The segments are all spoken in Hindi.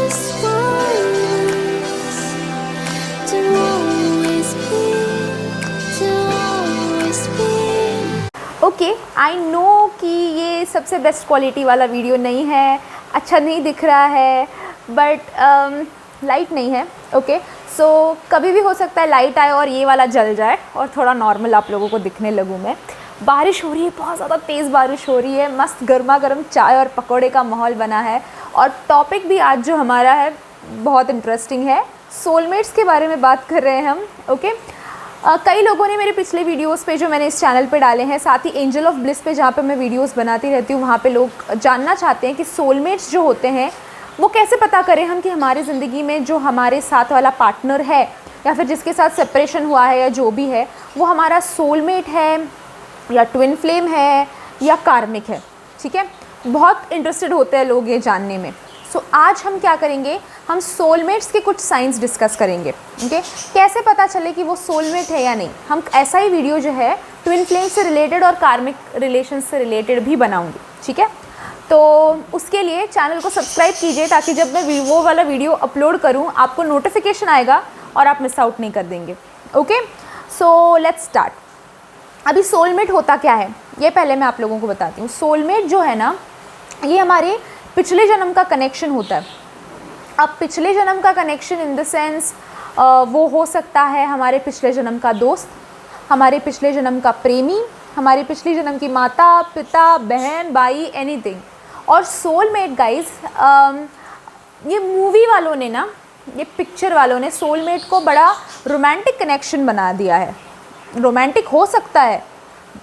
just once to always be, to always be. Okay, I know कि ये सबसे बेस्ट क्वालिटी वाला वीडियो नहीं है, अच्छा नहीं दिख रहा है, बट लाइट नहीं है। ओके, सो कभी भी हो सकता है लाइट आए और ये वाला जल जाए और थोड़ा नॉर्मल आप लोगों को दिखने लगूँ मैं। बारिश हो रही है, बहुत ज़्यादा तेज़ बारिश हो रही है, मस्त गर्मा गर्म चाय और पकौड़े का माहौल बना है। और टॉपिक भी आज जो हमारा है बहुत इंटरेस्टिंग है, सोलमेट्स के बारे में बात कर रहे हैं हम। ओके, कई लोगों ने मेरे पिछले वीडियोस पे जो मैंने इस चैनल पे डाले हैं, साथ ही एंजल ऑफ ब्लिस पे जहाँ पे मैं वीडियोस बनाती रहती हूँ, वहाँ पे लोग जानना चाहते हैं कि सोलमेट्स जो होते हैं वो कैसे पता करें हम कि हमारी ज़िंदगी में जो हमारे साथ वाला पार्टनर है या फिर जिसके साथ सेपरेशन हुआ है या जो भी है वो हमारा सोलमेट है या ट्विन फ्लेम है या कार्मिक है। ठीक है, बहुत इंटरेस्टेड होते हैं लोग ये जानने में। सो आज हम क्या करेंगे, हम सोलमेट्स के कुछ साइंस डिस्कस करेंगे। ओके, कैसे पता चले कि वो सोलमेट है या नहीं। हम ऐसा ही वीडियो जो है ट्विन फ्लेम से रिलेटेड और कार्मिक रिलेशन से रिलेटेड भी बनाऊंगी। ठीक है, तो उसके लिए चैनल को सब्सक्राइब कीजिए ताकि जब मैं वो वाला वीडियो अपलोड करूं आपको नोटिफिकेशन आएगा और आप मिस आउट नहीं कर देंगे। Okay, so let's start. अभी सोलमेट होता क्या है ये पहले मैं आप लोगों को बताती हूँ। सोलमेट जो है ना, ये हमारे पिछले जन्म का कनेक्शन होता है। अब पिछले जन्म का कनेक्शन इन द सेंस वो हो सकता है हमारे पिछले जन्म का दोस्त, हमारे पिछले जन्म का प्रेमी, हमारे पिछले जन्म की माता पिता बहन भाई, एनीथिंग। और सोलमेट गाइस, ये मूवी वालों ने ना, ये पिक्चर वालों ने सोलमेट को बड़ा रोमांटिक कनेक्शन बना दिया है। रोमांटिक हो सकता है,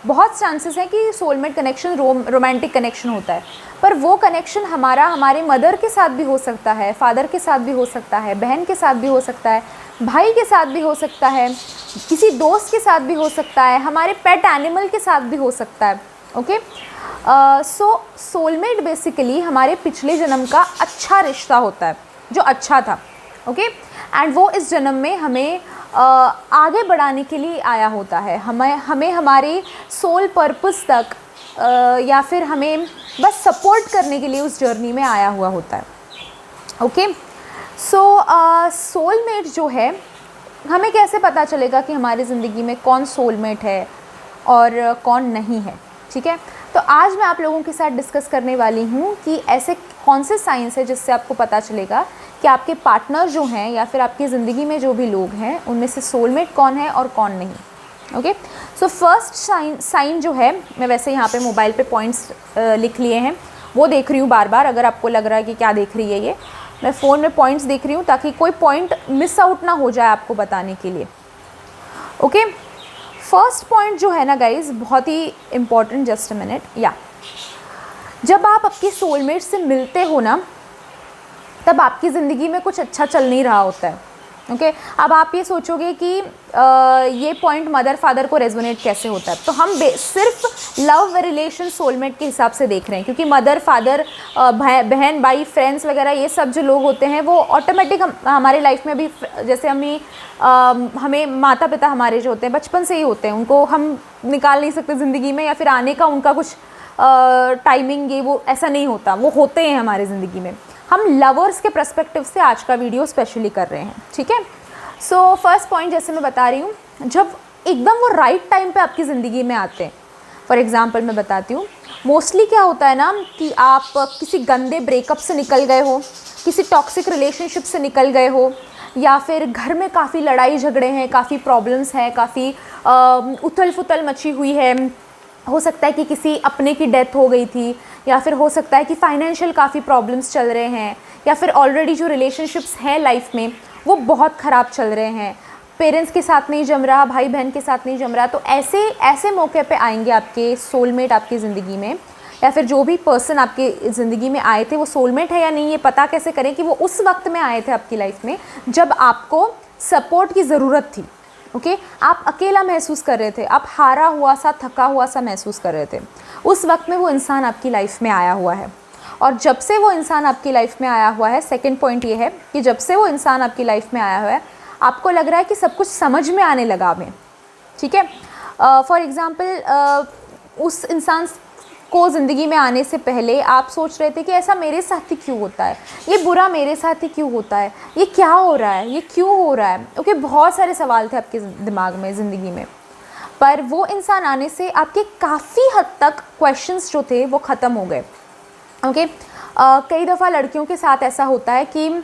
बहुत चांसेस हैं कि सोलमेट कनेक्शन रोमांटिक कनेक्शन होता है, पर वो कनेक्शन हमारे मदर के साथ भी हो सकता है, फादर के साथ भी हो सकता है, बहन के साथ भी हो सकता है, भाई के साथ भी हो सकता है, किसी दोस्त के साथ भी हो सकता है, हमारे पेट एनिमल के साथ भी हो सकता है। ओके, सो सोलमेट बेसिकली हमारे पिछले जन्म का अच्छा रिश्ता होता है जो अच्छा था। ओके, एंड वो इस जन्म में हमें आगे बढ़ाने के लिए आया होता है, हमें हमारे सोल पर्पस तक या फिर हमें बस सपोर्ट करने के लिए उस जर्नी में आया हुआ होता है। ओके, सो सोलमेट जो है, हमें कैसे पता चलेगा कि हमारी ज़िंदगी में कौन सोलमेट है और कौन नहीं है। ठीक है, तो आज मैं आप लोगों के साथ डिस्कस करने वाली हूँ कि ऐसे कौन से साइंस है जिससे आपको पता चलेगा कि आपके पार्टनर जो हैं या फिर आपकी ज़िंदगी में जो भी लोग हैं उनमें से सोलमेट कौन है और कौन नहीं। ओके, सो फर्स्ट साइन जो है, मैं वैसे यहाँ पे मोबाइल पे पॉइंट्स लिख लिए हैं, वो देख रही हूँ बार बार। अगर आपको लग रहा है कि क्या देख रही है ये, मैं फ़ोन में पॉइंट्स देख रही हूँ ताकि कोई पॉइंट मिस आउट ना हो जाए आपको बताने के लिए। ओके, फर्स्ट पॉइंट जो है ना गाइज, बहुत ही इम्पॉर्टेंट, जस्ट अ मिनट। या जब आप आपकी सोलमेट से मिलते हो ना, तब आपकी ज़िंदगी में कुछ अच्छा चल नहीं रहा होता है। ओके, अब आप ये सोचोगे कि ये पॉइंट मदर फादर को रेजोनेट कैसे होता है, तो हम सिर्फ लव रिलेशन सोलमेट के हिसाब से देख रहे हैं, क्योंकि मदर फादर बहन भाई फ्रेंड्स वगैरह ये सब जो लोग होते हैं वो ऑटोमेटिक हमारे लाइफ में भी, जैसे हमें माता पिता हमारे जो होते हैं बचपन से ही होते हैं, उनको हम निकाल नहीं सकते ज़िंदगी में, या फिर आने का उनका कुछ टाइमिंग ये वो ऐसा नहीं होता, वो होते हैं हमारी ज़िंदगी में। हम लवर्स के पर्सपेक्टिव से आज का वीडियो स्पेशली कर रहे हैं। ठीक है, सो फर्स्ट पॉइंट जैसे मैं बता रही हूँ, जब एकदम वो राइट टाइम पे आपकी ज़िंदगी में आते हैं। फॉर एग्जांपल मैं बताती हूँ, मोस्टली क्या होता है ना कि आप किसी गंदे ब्रेकअप से निकल गए हो, किसी टॉक्सिक रिलेशनशिप से निकल गए हो, या फिर घर में काफ़ी लड़ाई झगड़े हैं, काफ़ी प्रॉब्लम्स हैं, काफ़ी उथल फुथल मची हुई है। हो सकता है कि किसी अपने की डेथ हो गई थी, या फिर हो सकता है कि फाइनेंशियल काफ़ी प्रॉब्लम्स चल रहे हैं, या फिर ऑलरेडी जो रिलेशनशिप्स हैं लाइफ में वो बहुत ख़राब चल रहे हैं, पेरेंट्स के साथ नहीं जम रहा, भाई बहन के साथ नहीं जम रहा। तो ऐसे मौके पे आएंगे आपके सोलमेट आपकी ज़िंदगी में, या फिर जो भी पर्सन आपकी ज़िंदगी में आए थे वो सोलमेट है या नहीं, ये पता कैसे करें कि वो उस वक्त में आए थे आपकी लाइफ में जब आपको सपोर्ट की ज़रूरत थी। ओके, आप अकेला महसूस कर रहे थे, आप हारा हुआ सा थका हुआ सा महसूस कर रहे थे, उस वक्त में वो इंसान आपकी लाइफ में आया हुआ है। और जब से वो इंसान आपकी लाइफ में आया हुआ है, सेकंड पॉइंट ये है कि जब से वो इंसान आपकी लाइफ में आया हुआ है, आपको लग रहा है कि सब कुछ समझ में आने लगा हमें। ठीक है, फॉर एग्ज़ाम्पल उस इंसान को ज़िंदगी में आने से पहले आप सोच रहे थे कि ऐसा मेरे साथ ही क्यों होता है, ये बुरा मेरे साथ ही क्यों होता है, ये क्या हो रहा है, ये क्यों हो रहा है। ओके, बहुत सारे सवाल थे आपके दिमाग में ज़िंदगी में, पर वो इंसान आने से आपके काफ़ी हद तक क्वेश्चंस जो थे वो ख़त्म हो गए। ओके, कई दफ़ा लड़कियों के साथ ऐसा होता है कि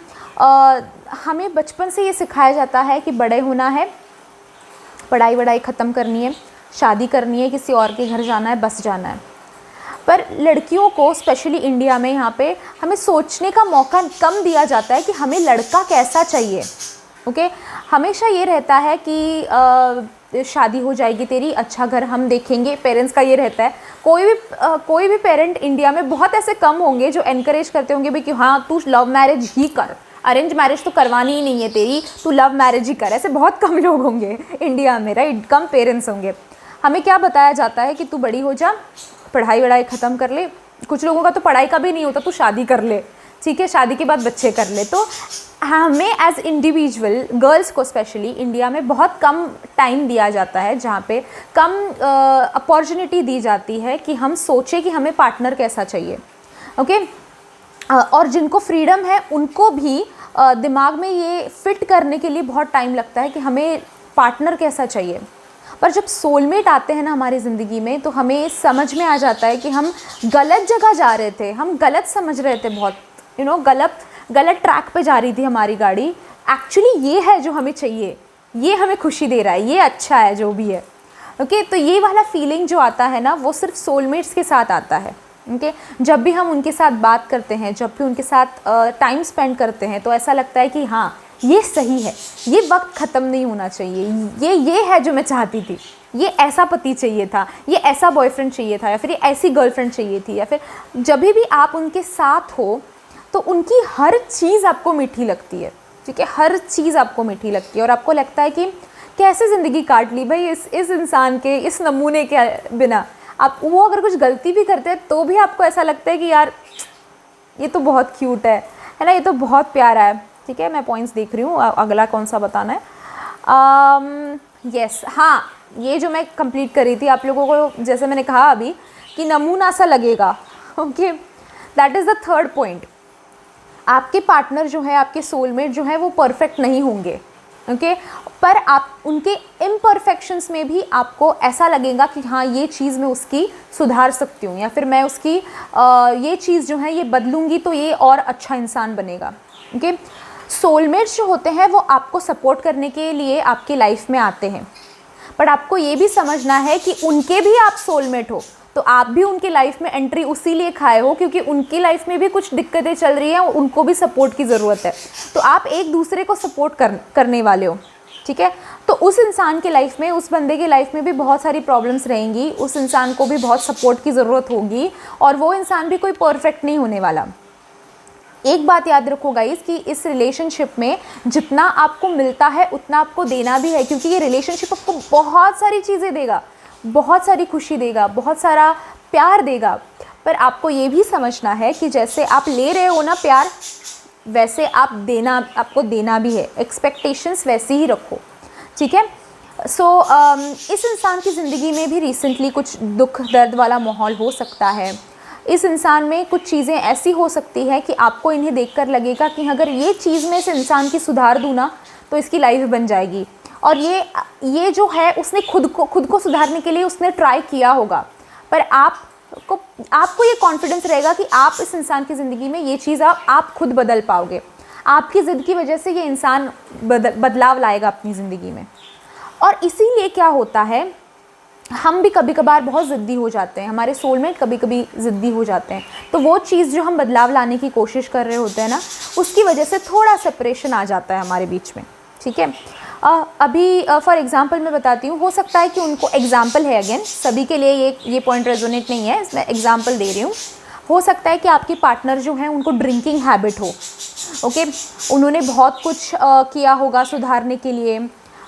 हमें बचपन से ये सिखाया जाता है कि बड़े होना है, पढ़ाई वढ़ाई ख़त्म करनी है, शादी करनी है, किसी और के घर जाना है, बस जाना है। पर लड़कियों को स्पेशली इंडिया में यहाँ पे हमें सोचने का मौका कम दिया जाता है कि हमें लड़का कैसा चाहिए। ओके, हमेशा ये रहता है कि शादी हो जाएगी तेरी, अच्छा घर हम देखेंगे, पेरेंट्स का ये रहता है। कोई भी पेरेंट इंडिया में बहुत ऐसे कम होंगे जो एनकरेज करते होंगे भी कि हाँ तू लव मैरिज ही कर, अरेंज मैरिज तो करवानी ही नहीं है तेरी, तू लव मैरिज ही कर। ऐसे बहुत कम लोग होंगे इंडिया में, राइट, कम पेरेंट्स होंगे। हमें क्या बताया जाता है कि तू बड़ी हो जा, पढ़ाई वढ़ाई ख़त्म कर ले। कुछ लोगों का तो पढ़ाई का भी नहीं होता, तू शादी कर ले, ठीक है, शादी के बाद बच्चे कर ले। तो हमें एज इंडिविजुअल गर्ल्स को स्पेशली इंडिया में बहुत कम टाइम दिया जाता है, जहाँ पे कम अपॉर्चुनिटी दी जाती है कि हम सोचें कि हमें पार्टनर कैसा चाहिए। ओके, और जिनको फ्रीडम है उनको भी दिमाग में ये फिट करने के लिए बहुत टाइम लगता है कि हमें पार्टनर कैसा चाहिए। पर जब सोलमेट आते हैं ना हमारी ज़िंदगी में, तो हमें समझ में आ जाता है कि हम गलत जगह जा रहे थे, हम गलत समझ रहे थे, बहुत गलत ट्रैक पे जा रही थी हमारी गाड़ी। एक्चुअली ये है जो हमें चाहिए, ये हमें खुशी दे रहा है, ये अच्छा है जो भी है। ओके, तो ये वाला फीलिंग जो आता है ना वो सिर्फ सोलमेट्स के साथ आता है। ओके, जब भी हम उनके साथ बात करते हैं, जब भी उनके साथ टाइम स्पेंड करते हैं, तो ऐसा लगता है कि हाँ ये सही है, ये वक्त ख़त्म नहीं होना चाहिए, ये है जो मैं चाहती थी, ये ऐसा पति चाहिए था, ये ऐसा बॉयफ्रेंड चाहिए था, या फिर ये ऐसी गर्लफ्रेंड चाहिए थी। या फिर जब भी आप उनके साथ हो तो उनकी हर चीज़ आपको मीठी लगती है, ठीक है, हर चीज़ आपको मीठी लगती है, और आपको लगता है कि कैसे ज़िंदगी काट ली भाई इस इंसान के, इस नमूने के बिना। आप वो अगर कुछ गलती भी करते हैं तो भी आपको ऐसा लगता है कि यार ये तो बहुत क्यूट है ना, ये तो बहुत प्यारा है। ठीक है, मैं पॉइंट्स देख रही हूँ, अगला कौन सा बताना है। यस, हाँ, ये जो मैं कंप्लीट कर रही थी, आप लोगों को जैसे मैंने कहा अभी कि नमूना सा लगेगा। Okay, that is the third point. आपके पार्टनर जो है, आपके सोलमेट जो है, वो परफेक्ट नहीं होंगे। ओके, पर आप उनके इम्परफेक्शंस में भी आपको ऐसा लगेगा कि हाँ ये चीज़ मैं उसकी सुधार सकती हूँ, या फिर मैं उसकी ये चीज़ जो है ये बदलूँगी तो ये और अच्छा इंसान बनेगा। ओके, सोलमेट्स जो होते हैं वो आपको सपोर्ट करने के लिए आपकी लाइफ में आते हैं, बट आपको ये भी समझना है कि उनके भी आप सोलमेट हो, तो आप भी उनकी लाइफ में एंट्री उसी लिए खाए हो क्योंकि उनकी लाइफ में भी कुछ दिक्कतें चल रही हैं और उनको भी सपोर्ट की ज़रूरत है। तो आप एक दूसरे को सपोर्ट करने वाले हो, ठीक है। तो उस इंसान के लाइफ में, उस बंदे के लाइफ में भी बहुत सारी प्रॉब्लम्स रहेंगी, उस इंसान को भी बहुत सपोर्ट की ज़रूरत होगी, और वो इंसान भी कोई परफेक्ट नहीं होने वाला। एक बात याद रखो गाइस कि इस रिलेशनशिप में जितना आपको मिलता है उतना आपको देना भी है, क्योंकि ये रिलेशनशिप आपको बहुत सारी चीज़ें देगा, बहुत सारी खुशी देगा, बहुत सारा प्यार देगा। पर आपको ये भी समझना है कि जैसे आप ले रहे हो ना प्यार, वैसे आपको देना भी है। एक्सपेक्टेशंस वैसे ही रखो, ठीक है। इस इंसान की ज़िंदगी में भी रिसेंटली कुछ दुख दर्द वाला माहौल हो सकता है। इस इंसान में कुछ चीज़ें ऐसी हो सकती है कि आपको इन्हें देखकर लगेगा कि अगर ये चीज़ में इस इंसान की सुधार दूँ ना तो इसकी लाइफ बन जाएगी। और ये जो है उसने खुद को सुधारने के लिए उसने ट्राई किया होगा, पर आपको ये कॉन्फिडेंस रहेगा कि आप इस इंसान की ज़िंदगी में ये चीज़ आप खुद बदल पाओगे। आपकी ज़िद की वजह से ये इंसान बदलाव लाएगा अपनी ज़िंदगी में। और इसीलिए क्या होता है, हम भी कभी कभार बहुत ज़िद्दी हो जाते हैं, हमारे सोलमेट कभी कभी ज़िद्दी हो जाते हैं, तो वो चीज़ जो हम बदलाव लाने की कोशिश कर रहे होते हैं ना, उसकी वजह से थोड़ा सेपरेशन आ जाता है हमारे बीच में, ठीक है। अभी फॉर एग्ज़ाम्पल मैं बताती हूँ, हो सकता है कि उनको एग्ज़ाम्पल है, अगेन सभी के लिए ये पॉइंट रेजोनेट नहीं है, इसमें एग्ज़ाम्पल दे रही हूँ। हो सकता है कि आपके पार्टनर जो हैं उनको ड्रिंकिंग हैबिट हो, ओके, उन्होंने बहुत कुछ किया होगा सुधारने के लिए,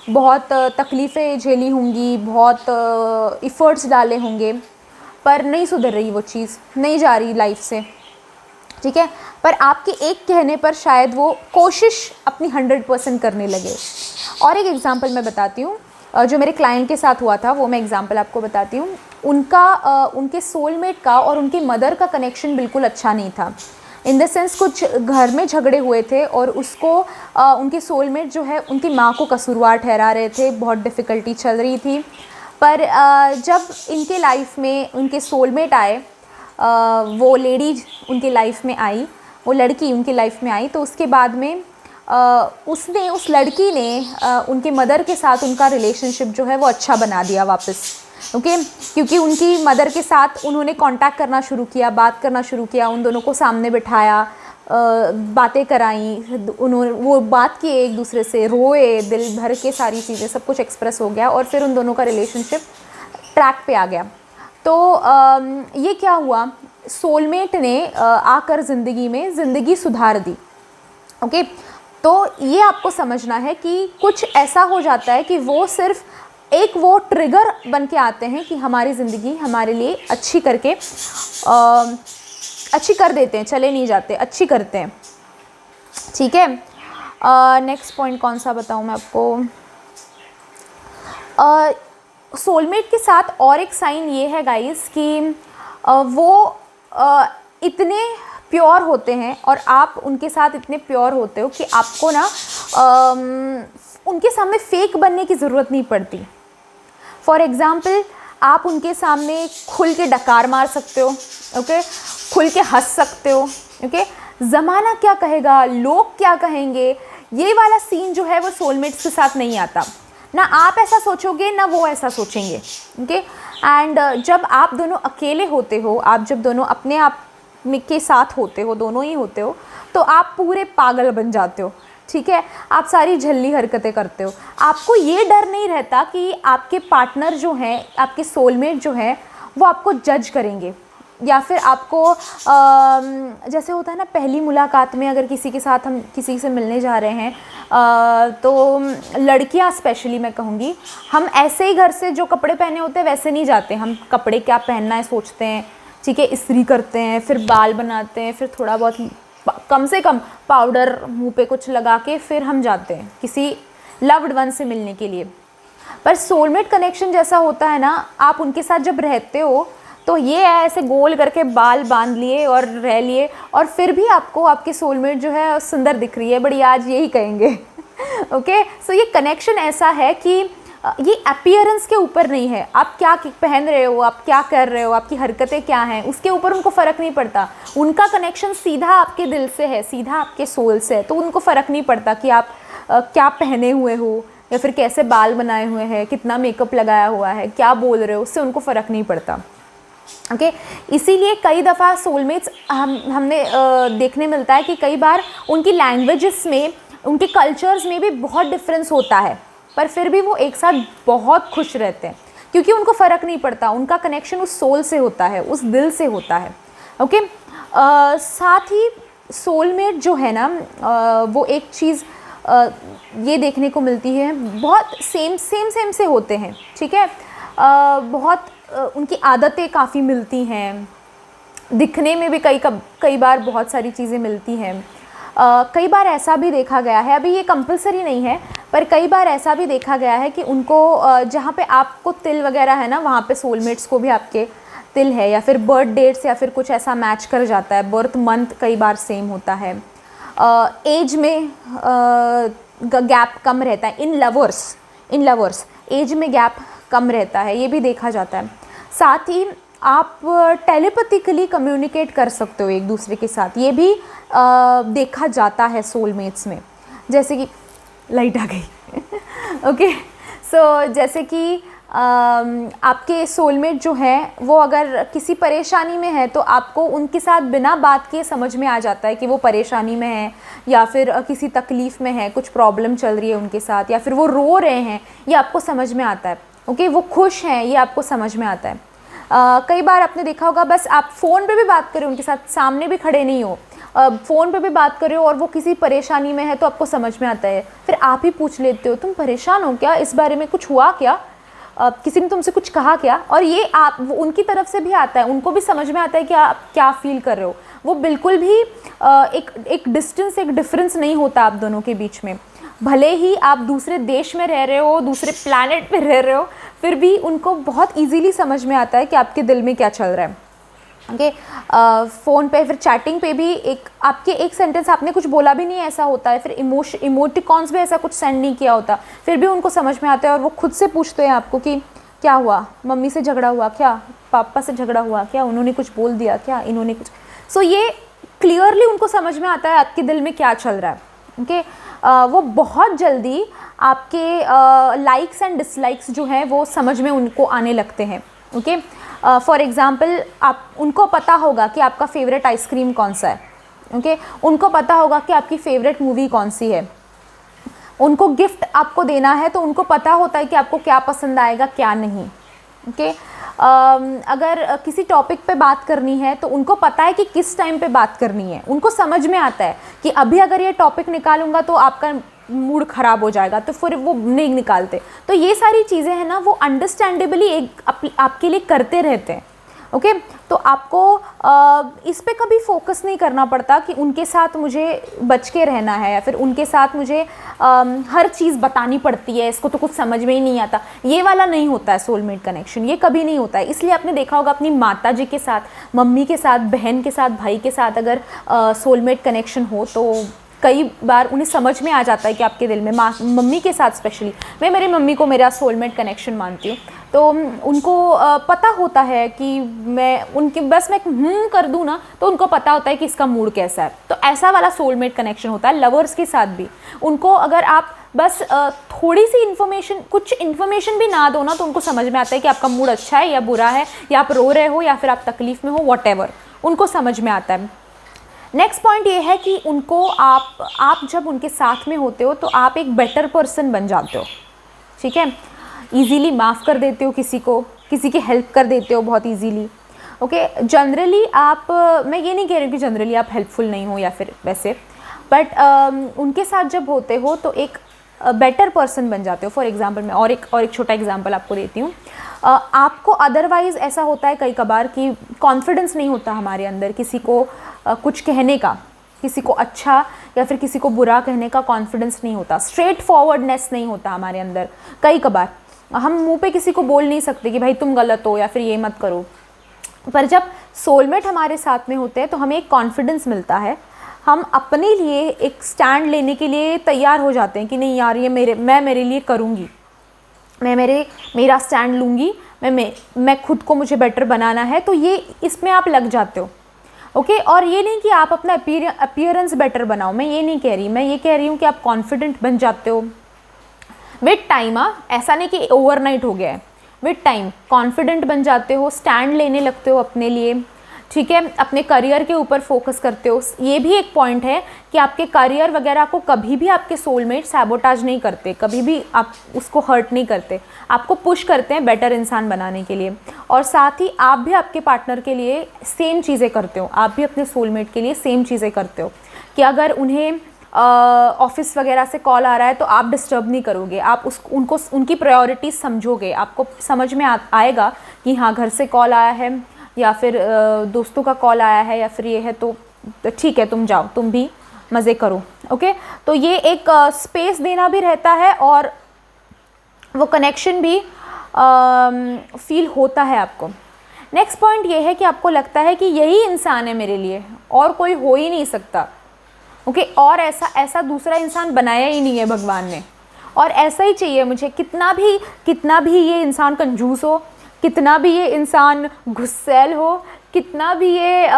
बहुत तकलीफ़ें झेली होंगी, बहुत इफ़र्ट्स डाले होंगे, पर नहीं सुधर रही वो चीज़, नहीं जा रही लाइफ से, ठीक है। पर आपके एक कहने पर शायद वो कोशिश अपनी 100% करने लगे। और एक एग्ज़ाम्पल मैं बताती हूँ जो मेरे क्लाइंट के साथ हुआ था, वो मैं एग्ज़ाम्पल आपको बताती हूँ। उनके सोलमेट का और उनकी मदर का कनेक्शन बिल्कुल अच्छा नहीं था। इन द सेंस कुछ घर में झगड़े हुए थे और उसको उनके सोलमेट जो है उनकी माँ को कसूरवार ठहरा रहे थे, बहुत डिफ़िकल्टी चल रही थी। पर जब इनके लाइफ में उनके सोलमेट आए, वो लेडी उनके लाइफ में आई, वो लड़की उनकी लाइफ में आई, तो उसके बाद में उस लड़की ने उनके मदर के साथ उनका रिलेशनशिप जो है वो अच्छा बना दिया वापस। ओके, क्योंकि उनकी मदर के साथ उन्होंने कांटेक्ट करना शुरू किया, बात करना शुरू किया, उन दोनों को सामने बिठाया, बातें कराई, उन्होंने वो बात किए एक दूसरे से, रोए, दिल भर के सारी चीज़ें, सब कुछ एक्सप्रेस हो गया और फिर उन दोनों का रिलेशनशिप ट्रैक पे आ गया। तो ये क्या हुआ, सोलमेट ने आकर ज़िंदगी में ज़िंदगी सुधार दी। ओके, तो ये आपको समझना है कि कुछ ऐसा हो जाता है कि वो सिर्फ एक वो ट्रिगर बन के आते हैं कि हमारी ज़िंदगी हमारे लिए अच्छी करके अच्छी कर देते हैं, चले नहीं जाते, अच्छी करते हैं। ठीक है, नेक्स्ट पॉइंट कौन सा बताऊँ मैं आपको। सोलमेट के साथ और एक साइन ये है गाइस कि वो इतने प्योर होते हैं और आप उनके साथ इतने प्योर होते हो कि आपको ना उनके सामने फेक बनने की ज़रूरत नहीं पड़ती। फॉर एग्ज़ाम्पल, आप उनके सामने खुल के डकार मार सकते हो, ओके, खुल के हंस सकते हो, ओके। ज़माना क्या कहेगा, लोग क्या कहेंगे, ये वाला सीन जो है वो सोलमेट्स के साथ नहीं आता। ना आप ऐसा सोचोगे ना वो ऐसा सोचेंगे, ओके। एंड जब आप दोनों अकेले होते हो, आप जब दोनों अपने आप के साथ होते हो, दोनों ही होते हो, तो आप पूरे पागल बन जाते हो। ठीक है, आप सारी झल्ली हरकतें करते हो। आपको ये डर नहीं रहता कि आपके पार्टनर जो हैं, आपके सोलमेट जो हैं, वो आपको जज करेंगे या फिर आपको जैसे होता है ना, पहली मुलाकात में अगर किसी के साथ हम किसी से मिलने जा रहे हैं, तो लड़कियां स्पेशली मैं कहूँगी, हम ऐसे ही घर से जो कपड़े पहने होते हैं वैसे नहीं जाते। हम कपड़े क्या पहनना है सोचते हैं, ठीक है, इस्त्री करते हैं, फिर बाल बनाते हैं, फिर थोड़ा बहुत कम से कम पाउडर मुंह पे कुछ लगा के फिर हम जाते हैं किसी लव्ड वन से मिलने के लिए। पर सोलमेट कनेक्शन जैसा होता है ना, आप उनके साथ जब रहते हो तो ये है, ऐसे गोल करके बाल बांध लिए और रह लिए और फिर भी आपको आपके सोलमेट जो है सुंदर दिख रही है, बड़ी आज यही कहेंगे। ओके, सो ये कनेक्शन ऐसा है कि ये अपीयरेंस के ऊपर नहीं है, आप क्या पहन रहे हो, आप क्या कर रहे हो, आपकी हरकतें क्या हैं, उसके ऊपर उनको फ़र्क नहीं पड़ता। उनका कनेक्शन सीधा आपके दिल से है, सीधा आपके सोल से है, तो उनको फ़र्क नहीं पड़ता कि आप क्या पहने हुए हो या फिर कैसे बाल बनाए हुए हैं, कितना मेकअप लगाया हुआ है, क्या बोल रहे हो, उससे उनको फ़र्क नहीं पड़ता। ओके, इसीलिए कई दफ़ा सोलमेट्स हमने देखने मिलता है कि कई बार उनकी लैंग्वेजेस में, उनके कल्चर्स में भी बहुत डिफरेंस होता है, पर फिर भी वो एक साथ बहुत खुश रहते हैं क्योंकि उनको फ़र्क नहीं पड़ता। उनका कनेक्शन उस सोल से होता है, उस दिल से होता है। ओके, साथ ही सोलमेट जो है ना, वो एक चीज़ ये देखने को मिलती है, बहुत सेम से होते हैं। ठीक है, बहुत उनकी आदतें काफ़ी मिलती हैं, दिखने में भी कई बार बहुत सारी चीज़ें मिलती हैं। कई बार ऐसा भी देखा गया है, अभी ये कंपलसरी नहीं है, पर कई बार ऐसा भी देखा गया है कि उनको जहाँ पे आपको तिल वगैरह है ना, वहाँ पे सोलमेट्स को भी आपके तिल है, या फिर बर्थ डेट्स या फिर कुछ ऐसा मैच कर जाता है, बर्थ मंथ कई बार सेम होता है। एज में गैप कम रहता है, इन लवर्स एज में गैप कम रहता है, ये भी देखा जाता है। साथ ही आप टेलीपैथिकली कम्युनिकेट कर सकते हो एक दूसरे के साथ, ये भी देखा जाता है सोलमेट्स में। जैसे कि लाइट आ गई। ओके, सो जैसे कि आपके सोलमेट जो हैं वो अगर किसी परेशानी में है तो आपको उनके साथ बिना बात किए समझ में आ जाता है कि वो परेशानी में है या फिर किसी तकलीफ़ में है, कुछ प्रॉब्लम चल रही है उनके साथ, या फिर वो रो रहे हैं, ये आपको समझ में आता है। ओके, वो खुश हैं, ये आपको समझ में आता है। कई बार आपने देखा होगा, बस आप फ़ोन पे भी बात करें उनके साथ, सामने भी खड़े नहीं हो, फ़ोन पे भी बात कर रहे हो और वो किसी परेशानी में है तो आपको समझ में आता है। फिर आप ही पूछ लेते हो, तुम परेशान हो क्या, इस बारे में कुछ हुआ क्या, किसी ने तुमसे कुछ कहा क्या, और ये आप उनकी तरफ से भी आता है, उनको भी समझ में आता है कि आप क्या फ़ील कर रहे हो। वो बिल्कुल भी एक डिस्टेंस, एक डिफरेंस नहीं होता आप दोनों के बीच में, भले ही आप दूसरे देश में रह रहे हो, दूसरे प्लैनेट पे रह रहे हो, फिर भी उनको बहुत इजीली समझ में आता है कि आपके दिल में क्या चल रहा है। ओके, फ़ोन पे फिर चैटिंग पे भी आपके एक सेंटेंस आपने कुछ बोला भी नहीं ऐसा होता है, फिर इमोटिकॉन्स भी ऐसा कुछ सेंड नहीं किया होता, फिर भी उनको समझ में आता है और वो खुद से पूछते हैं आपको कि क्या हुआ, मम्मी से झगड़ा हुआ क्या, पापा से झगड़ा हुआ क्या, उन्होंने कुछ बोल दिया क्या, इन्होंने कुछ। सो ये क्लियरली उनको समझ में आता है आपके दिल में क्या चल रहा है। ओके, वो बहुत जल्दी आपके लाइक्स एंड डिसलाइक्स जो हैं वो समझ में उनको आने लगते हैं। ओके, फॉर एग्ज़ाम्पल आप उनको पता होगा कि आपका फेवरेट आइसक्रीम कौन सा है। ओके, उनको पता होगा कि आपकी फ़ेवरेट मूवी कौन सी है। उनको गिफ्ट आपको देना है तो उनको पता होता है कि आपको क्या पसंद आएगा क्या नहीं। ओके, अगर किसी टॉपिक पे बात करनी है तो उनको पता है कि किस टाइम पे बात करनी है। उनको समझ में आता है कि अभी अगर ये टॉपिक निकालूंगा तो आपका मूड ख़राब हो जाएगा, तो फिर वो नहीं निकालते। तो ये सारी चीज़ें हैं ना, वो अंडरस्टैंडेबली आपके लिए करते रहते हैं। ओके, तो आपको इस पे कभी फोकस नहीं करना पड़ता कि उनके साथ मुझे बच के रहना है या फिर उनके साथ मुझे हर चीज़ बतानी पड़ती है, इसको तो कुछ समझ में ही नहीं आता। ये वाला नहीं होता है सोलमेट कनेक्शन, ये कभी नहीं होता है। इसलिए आपने देखा होगा अपनी माता जी के साथ, मम्मी के साथ, बहन के साथ, भाई के साथ अगर सोलमेट कनेक्शन हो तो कई बार उन्हें समझ में आ जाता है कि आपके दिल में, मम्मी के साथ स्पेशली, मैं मेरी मम्मी को मेरा सोलमेट कनेक्शन मानती हूँ, तो उनको पता होता है कि मैं उनके बस मैं कर दूँ ना तो उनको पता होता है कि इसका मूड कैसा है। तो ऐसा वाला सोलमेट कनेक्शन होता है लवर्स के साथ भी। उनको अगर आप बस थोड़ी सी इन्फॉर्मेशन, कुछ इन्फॉर्मेशन भी ना दो ना, तो उनको समझ में आता है कि आपका मूड अच्छा है या बुरा है, या आप रो रहे हो या फिर आप तकलीफ़ में हो, व्हाटएवर, उनको समझ में आता है। नेक्स्ट पॉइंट ये है कि उनको आप जब उनके साथ में होते हो तो आप एक बेटर पर्सन बन जाते हो। ठीक है, ईज़िली माफ़ कर देते हो किसी को, किसी की हेल्प कर देते हो बहुत ईजीली। ओके, जनरली आप, मैं ये नहीं कह रही कि जनरली आप हेल्पफुल नहीं हो या फिर वैसे, बट उनके साथ जब होते हो तो एक बेटर पर्सन बन जाते हो। फॉर एग्जांपल मैं और एक छोटा एग्जांपल आपको देती हूँ। आपको अदरवाइज़ ऐसा होता है कई कबार कि कॉन्फिडेंस नहीं होता हमारे अंदर किसी को कुछ कहने का, किसी को अच्छा या फिर किसी को बुरा कहने का कॉन्फिडेंस नहीं होता, स्ट्रेट फॉरवर्डनेस नहीं होता हमारे अंदर। कई कबार हम मुंह पे किसी को बोल नहीं सकते कि भाई तुम गलत हो या फिर ये मत करो, पर जब सोलमेट हमारे साथ में होते हैं तो हमें एक कॉन्फिडेंस मिलता है। हम अपने लिए एक स्टैंड लेने के लिए तैयार हो जाते हैं कि नहीं यार, ये मैं मेरे लिए करूँगी, मैं मेरा स्टैंड लूँगी, मैं खुद को, मुझे बेटर बनाना है, तो ये इसमें आप लग जाते हो। ओके, और ये नहीं कि आप अपना अपीयरेंस बेटर बनाओ, मैं ये नहीं कह रही, मैं ये कह रही हूँ कि आप कॉन्फिडेंट बन जाते हो विद टाइम। ऐसा नहीं कि ओवरनाइट हो गया है, विद टाइम कॉन्फिडेंट बन जाते हो, स्टैंड लेने लगते हो अपने लिए। ठीक है, अपने करियर के ऊपर फोकस करते हो। ये भी एक पॉइंट है कि आपके करियर वगैरह को कभी भी आपके सोलमेट सैबोटाज नहीं करते, कभी भी आप उसको हर्ट नहीं करते, आपको पुश करते हैं बेटर इंसान बनाने के लिए। और साथ ही आप भी आपके पार्टनर के लिए सेम चीज़ें करते हो, आप भी अपने सोलमेट के लिए सेम चीज़ें करते हो कि अगर उन्हें ऑफिस वगैरह से कॉल आ रहा है तो आप डिस्टर्ब नहीं करोगे, आप उनको उनकी प्रायोरिटीज़ समझोगे। आपको समझ में आएगा कि हाँ, घर से कॉल आया है या फिर दोस्तों का कॉल आया है या फिर ये है, तो ठीक है, तुम जाओ, तुम भी मज़े करो। ओके, तो ये एक स्पेस देना भी रहता है और वो कनेक्शन भी फील होता है आपको। नेक्स्ट पॉइंट ये है कि आपको लगता है कि यही इंसान है मेरे लिए, और कोई हो ही नहीं सकता। ओके, और ऐसा दूसरा इंसान बनाया ही नहीं है भगवान ने, और ऐसा ही चाहिए मुझे। कितना भी ये इंसान कंजूस हो, कितना भी ये इंसान गुस्सैल हो, कितना भी ये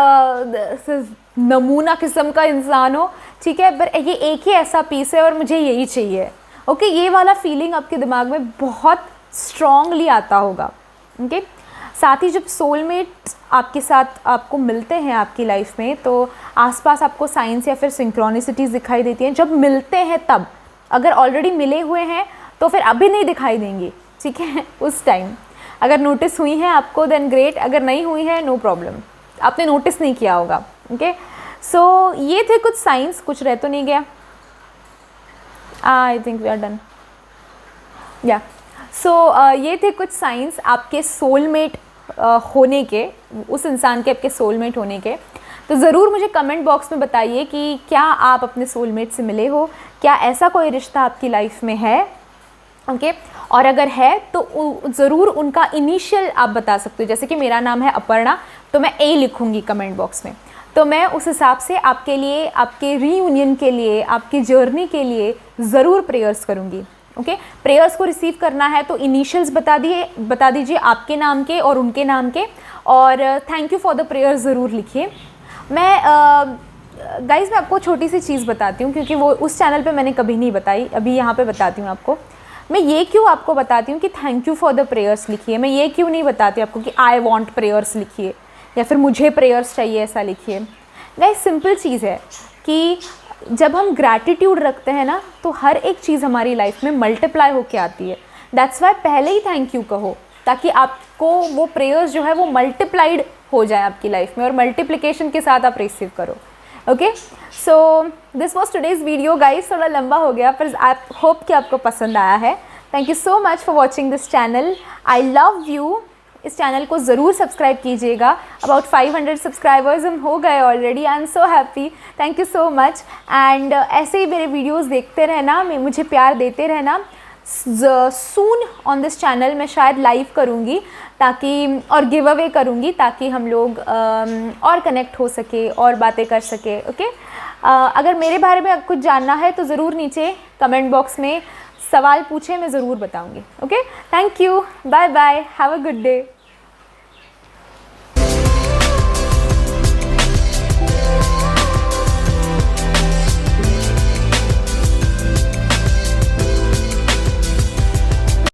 नमूना किस्म का इंसान हो, ठीक है, पर ये एक ही ऐसा पीस है और मुझे यही चाहिए। ओके, ये वाला फीलिंग आपके दिमाग में बहुत स्ट्रांगली आता होगा। ओके, साथ ही जब सोलमेट आपके साथ आपको मिलते हैं आपकी लाइफ में, तो आसपास आपको साइंस या फिर सिंक्रोनिसिटीज़ दिखाई देती हैं। जब मिलते हैं तब, अगर ऑलरेडी मिले हुए हैं तो फिर अभी नहीं दिखाई देंगी, ठीक है, उस टाइम। अगर नोटिस हुई हैं आपको देन ग्रेट, अगर नहीं हुई है नो प्रॉब्लम, आपने नोटिस नहीं किया होगा। ओके, सो ये थे कुछ साइंस, कुछ रह तो नहीं गया। I think we are done, yeah so ये थे कुछ साइंस आपके सोलमेट होने के, उस इंसान के आपके सोलमेट होने के। तो ज़रूर मुझे कमेंट बॉक्स में बताइए कि क्या आप अपने सोलमेट से मिले हो, क्या ऐसा कोई रिश्ता आपकी लाइफ में है? ओके और अगर है तो ज़रूर उनका इनिशियल आप बता सकते हो। जैसे कि मेरा नाम है अपर्णा, तो मैं ए लिखूँगी कमेंट बॉक्स में, तो मैं उस हिसाब से आपके लिए, आपके रीयूनियन के लिए, आपकी जर्नी के लिए ज़रूर प्रेयर्स करूँगी। ओके प्रेयर्स को रिसीव करना है तो इनिशियल्स बता दीजिए आपके नाम के और उनके नाम के, और thank you for the prayer ज़रूर लिखिए। मैं गाइज़ मैं आपको छोटी सी चीज़ बताती हूँ, क्योंकि वो उस चैनल पे मैंने कभी नहीं बताई, अभी यहाँ पे बताती हूँ आपको। मैं ये क्यों आपको बताती हूँ कि thank you for the prayers लिखिए, मैं ये क्यों नहीं बताती आपको कि आई वॉन्ट प्रेयर्स लिखिए या फिर मुझे प्रेयर्स चाहिए ऐसा लिखिए। गाइस सिंपल चीज़ है कि जब हम ग्रैटिट्यूड रखते हैं ना, तो हर एक चीज़ हमारी लाइफ में मल्टीप्लाई होके आती है। दैट्स वाई पहले ही थैंक यू कहो, ताकि आपको वो प्रेयर्स जो है वो मल्टीप्लाइड हो जाए आपकी लाइफ में, और मल्टीप्लिकेशन के साथ आप रिसीव करो। Okay so this was today's video guys, थोड़ा लंबा हो गया पर आई होप कि आपको पसंद आया है। Thank you so much for watching this channel, I love you. इस चैनल को ज़रूर सब्सक्राइब कीजिएगा। अबाउट 500 सब्सक्राइबर्स हम हो गए already, I am so happy, thank you so much. And ऐसे ही मेरे वीडियोस देखते रहना, मुझे प्यार देते रहना। सून ऑन दिस चैनल मैं शायद लाइव करूँगी ताकि, और गिव अवे करूँगी ताकि हम लोग और कनेक्ट हो सके और बातें कर सके। ओके अगर मेरे बारे में कुछ जानना है तो ज़रूर नीचे कमेंट बॉक्स में सवाल पूछें, मैं ज़रूर बताऊँगी। Okay thank you, bye bye, have a good day.